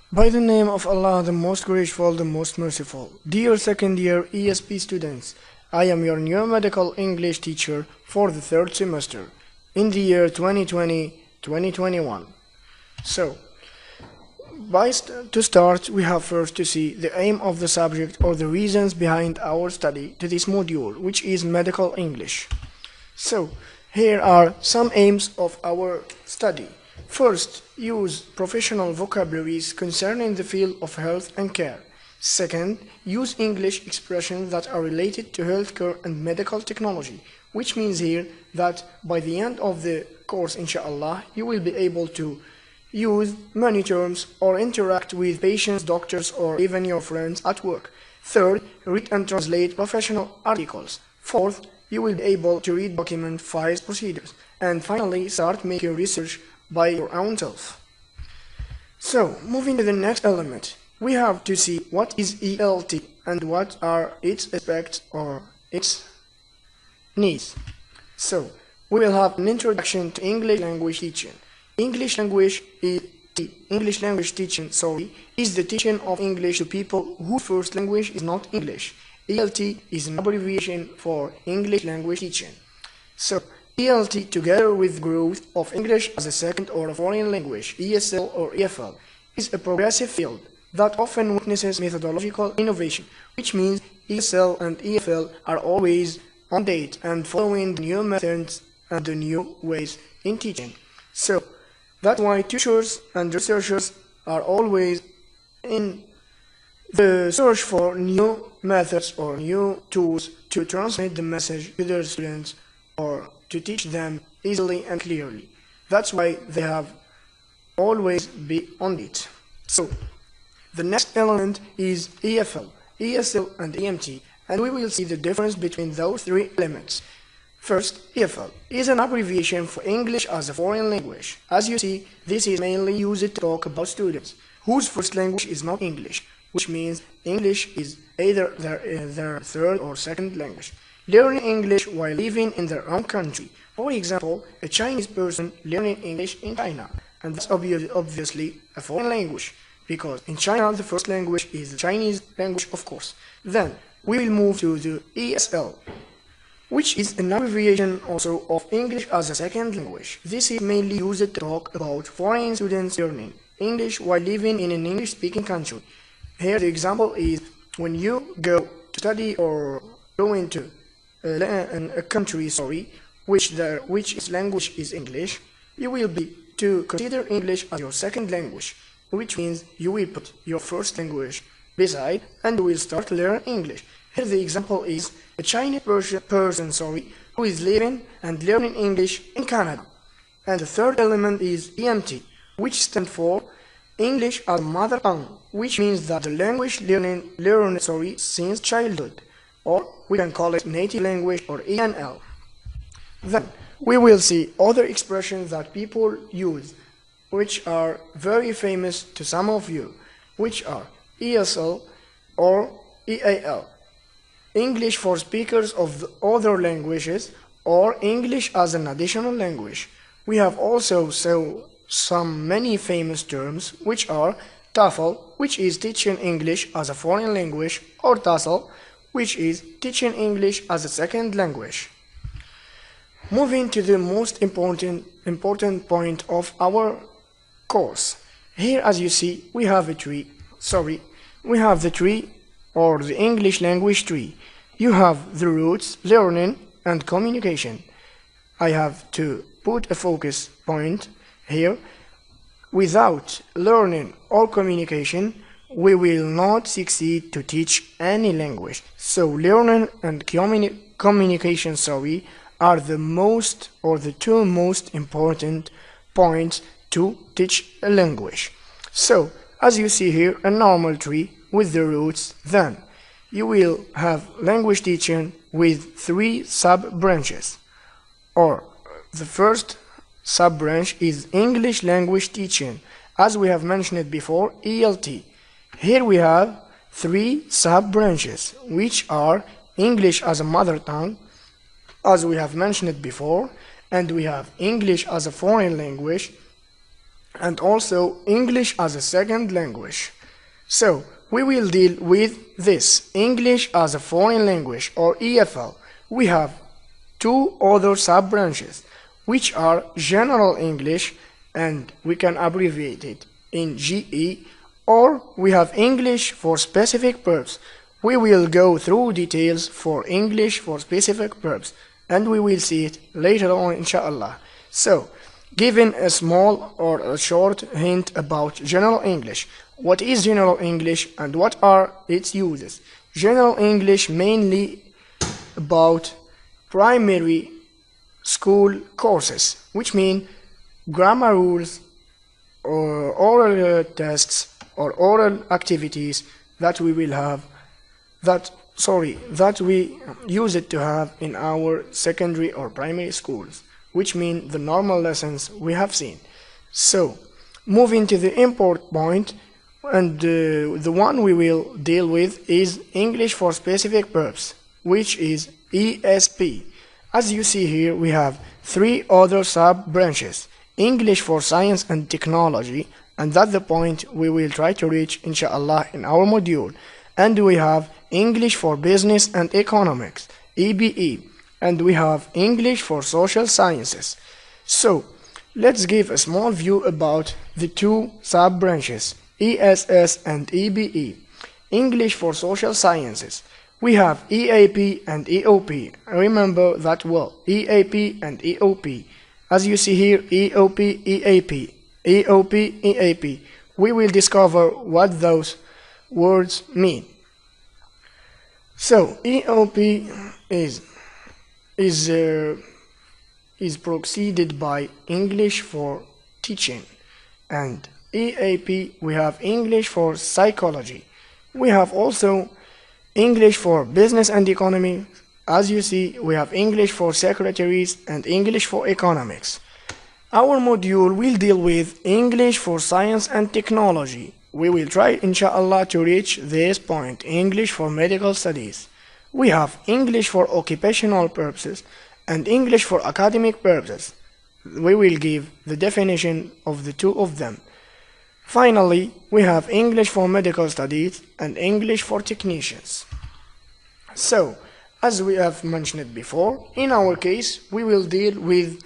By the name of Allah, the most graceful, the most merciful. Dear second year ESP students, I am your new medical English teacher for the third semester in the year 2020-2021. So, to start, we have first to see the aim of the subject or the reasons behind our study to this module, which is medical English. So, here are some aims of our study. First, use professional vocabularies concerning the field of health and care. Second, use English expressions that are related to healthcare and medical technology, which means here that by the end of the course, inshallah, you will be able to use many terms or interact with patients, doctors, or even your friends at work. Third, read and translate professional articles. Fourth, you will be able to read document files procedures. And finally, start making research by your own self. So, moving to the next element, we have to see what is ELT and what are its aspects or its needs. So, we will have an introduction to English language teaching. English language teaching is the teaching of English to people whose first language is not English. ELT is an abbreviation for English language teaching. So, ELT, together with growth of English as a second or a foreign language, ESL or EFL, is a progressive field that often witnesses methodological innovation, which means ESL and EFL are always on date and following the new methods and the new ways in teaching. So, that's why teachers and researchers are always in the search for new methods or new tools to transmit the message to their students or to teach them easily and clearly. That's why they have always be on it. So, the next element is EFL, ESL and EMT, and we will see the difference between those three elements. First, EFL is an abbreviation for English as a foreign language. As you see, this is mainly used to talk about students whose first language is not English, which means English is either their third or second language. Learning English while living in their own country. For example, a Chinese person learning English in China, and that's obviously a foreign language, because in China the first language is the Chinese language, of course. Then, we will move to the ESL, which is an abbreviation also of English as a second language. This is mainly used to talk about foreign students learning English while living in an English-speaking country. Here the example is when you go to study or go into a country, which its language is English, you will be to consider English as your second language, which means you will put your first language beside and you will start to learn English. Here the example is a Chinese person who is living and learning English in Canada. And the third element is EMT, which stands for English as mother tongue, which means that the language learned since childhood, or we can call it native language or ENL. Then we will see other expressions that people use, which are very famous to some of you, which are ESL or EAL. English for speakers of the other languages, or English as an additional language. We have also many famous terms, which are TOEFL, which is teaching English as a foreign language, or TESOL, which is teaching English as a second language. Moving to the most important point of our course. Here, as you see, we have the tree or the English language tree. You have the roots, learning, and communication. I have to put a focus point here. Without learning or communication, we will not succeed to teach any language. So learning and communication are the two most important points to teach a language. So, as you see here, a normal tree with the roots, then you will have language teaching with 3 sub-branches. Or the first sub-branch is English language teaching, as we have mentioned before, ELT. Here we have 3 sub-branches, which are English as a mother tongue, as we have mentioned before, and we have English as a foreign language, and also English as a second language. So, we will deal with this, English as a foreign language, or EFL. We have two other sub-branches, which are General English, and we can abbreviate it in GE, or we have English for specific verbs. We will go through details for English for specific verbs, and we will see it later on, inshallah. So, given a small or a short hint about General English. What is General English and what are its uses? General English mainly about primary school courses, which mean grammar rules or oral tests or oral activities that we will have that we use it to have in our secondary or primary schools, which mean the normal lessons we have seen. So, moving to the import point, and the one we will deal with is English for specific verbs, which is ESP. As you see here, we have three other sub-branches, English for science and technology, and that's the point we will try to reach, inshallah, in our module. And we have English for business and economics, EBE, and we have English for social sciences. So, let's give a small view about the two sub-branches, ESS and EBE. English for social sciences. We have EAP and EOP. Remember that well, EAP and EOP. As you see here, EOP, EAP, EOP, EAP. We will discover what those words mean. So, EOP is preceded by English for teaching, and EAP we have English for psychology. We have also English for business and economy. As you see, we have English for secretaries and English for economics. Our module will deal with English for science and technology. We will try, inshallah, to reach this point, English for medical studies. We have English for occupational purposes and English for academic purposes. We will give the definition of the two of them. Finally, we have English for medical studies and English for technicians. So, as we have mentioned before, in our case, we will deal with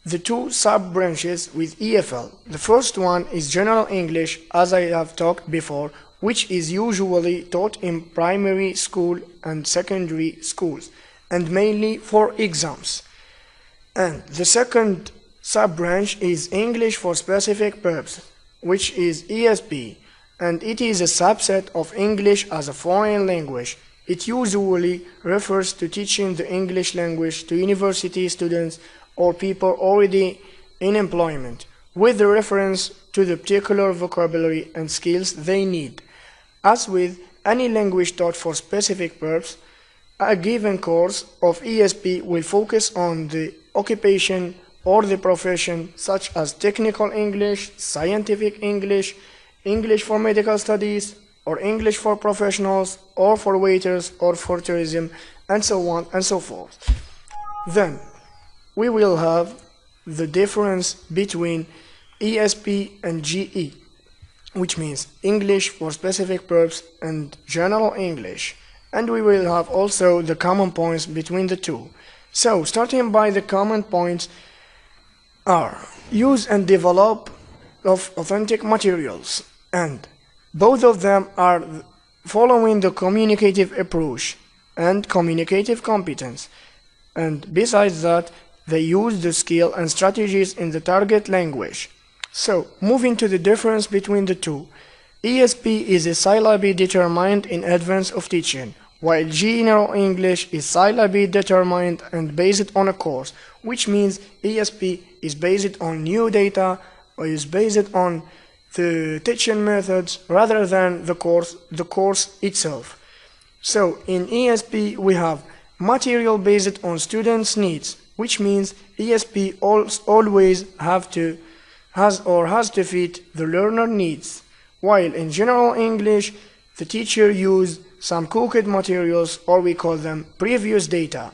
the two sub-branches with EFL. The first one is General English, as I have talked before, which is usually taught in primary school and secondary schools, and mainly for exams. And the second sub-branch is English for specific verbs, which is ESP, and it is a subset of English as a foreign language. It usually refers to teaching the English language to university students or people already in employment, with the reference to the particular vocabulary and skills they need. As with any language taught for specific verbs, a given course of ESP will focus on the occupation or the profession, such as technical English, scientific English, English for medical studies, or English for professionals, or for waiters, or for tourism, and so on and so forth. Then, we will have the difference between ESP and GE, which means English for specific verbs and General English. And we will have also the common points between the two. So, starting by the common points are use and develop of authentic materials, and both of them are following the communicative approach and communicative competence, and besides that they use the skill and strategies in the target language. So, moving to the difference between the two, ESP is a syllabi determined in advance of teaching, while General English is syllabi determined and based on a course, which means ESP is based on new data or is based on the teaching methods rather than the course itself. So in ESP we have material based on students' needs, which means ESP always has to fit the learner needs, while in General English the teacher uses some cooked materials, or we call them previous data.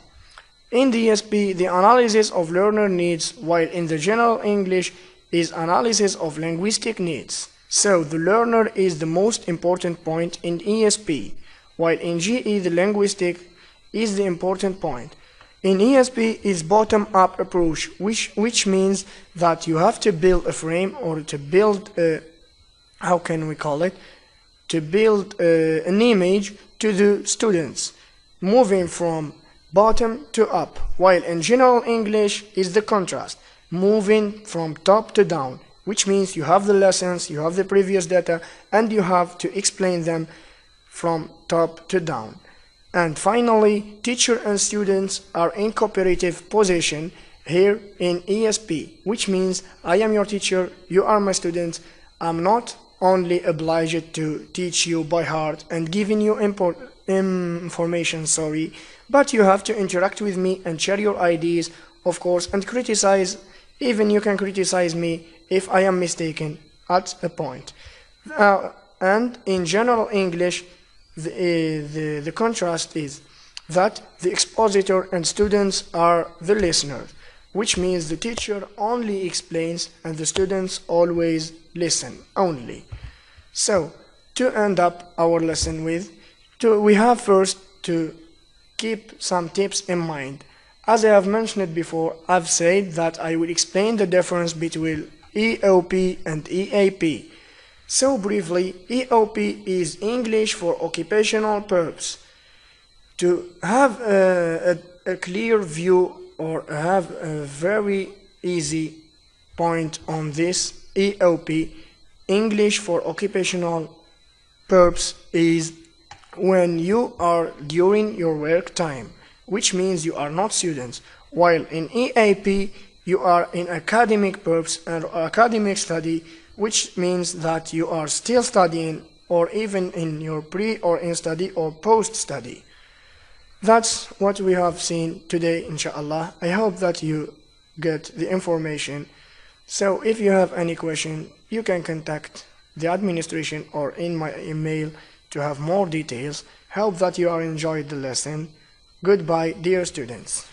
In the ESP, the analysis of learner needs, while in the General English, is analysis of linguistic needs. So the learner is the most important point in ESP, while in GE the linguistic is the important point. In ESP is bottom-up approach, which means that you have to build a frame or to build a, how can we call it, to build an image to the students, moving from bottom to up, while in general English is the contrast, moving from top to down, which means you have the lessons, you have the previous data, and you have to explain them from top to down. And finally, teacher and students are in cooperative position here in ESP, which means I am your teacher, you are my student. I'm not only obliged to teach you by heart and giving you information, but you have to interact with me and share your ideas, of course, and criticize. Even you can criticize me if I am mistaken at a point. And in general English, the contrast is that the expositor and students are the listeners, which means the teacher only explains and the students always listen only. So, to end up our lesson with, we have first to keep some tips in mind. As I have mentioned before, I've said that I will explain the difference between EOP and EAP. So briefly, EOP is English for occupational purpose. To have a clear view or have a very easy point on this, EOP, English for occupational purpose, is when you are during your work time, which means you are not students, while in EAP you are in academic purpose and academic study, which means that you are still studying or even in your pre or in study or post study. That's what we have seen today, inshallah. I hope that you get the information. So if you have any question, you can contact the administration or in my email to have more details. Hope that you are enjoyed the lesson. Goodbye, dear students.